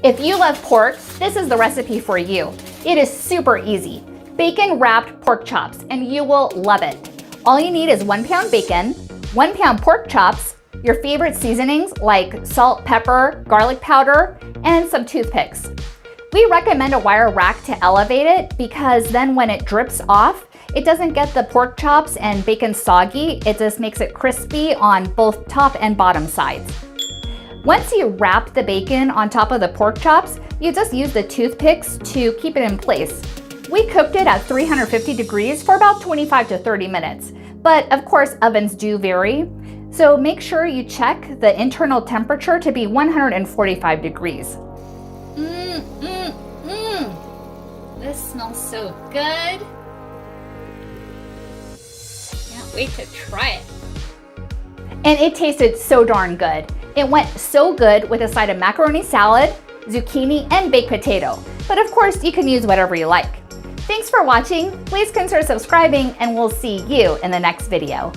If you love pork, this is the recipe for you. It is super easy. Bacon wrapped pork chops, and you will love it. All you need is 1 pound bacon, 1 pound pork chops, your favorite seasonings like salt, pepper, garlic powder, and some toothpicks. We recommend a wire rack to elevate it because then when it drips off, it doesn't get the pork chops and bacon soggy. It just makes it crispy on both top and bottom sides. Once you wrap the bacon on top of the pork chops, you just use the toothpicks to keep it in place. We cooked it at 350 degrees for about 25 to 30 minutes, but of course ovens do vary. So make sure you check the internal temperature to be 145 degrees. This smells so good. Can't wait to try it. And it tasted so darn good. It went so good with a side of macaroni salad, zucchini, and baked potato. But of course, you can use whatever you like. Thanks for watching. Please consider subscribing, and we'll see you in the next video.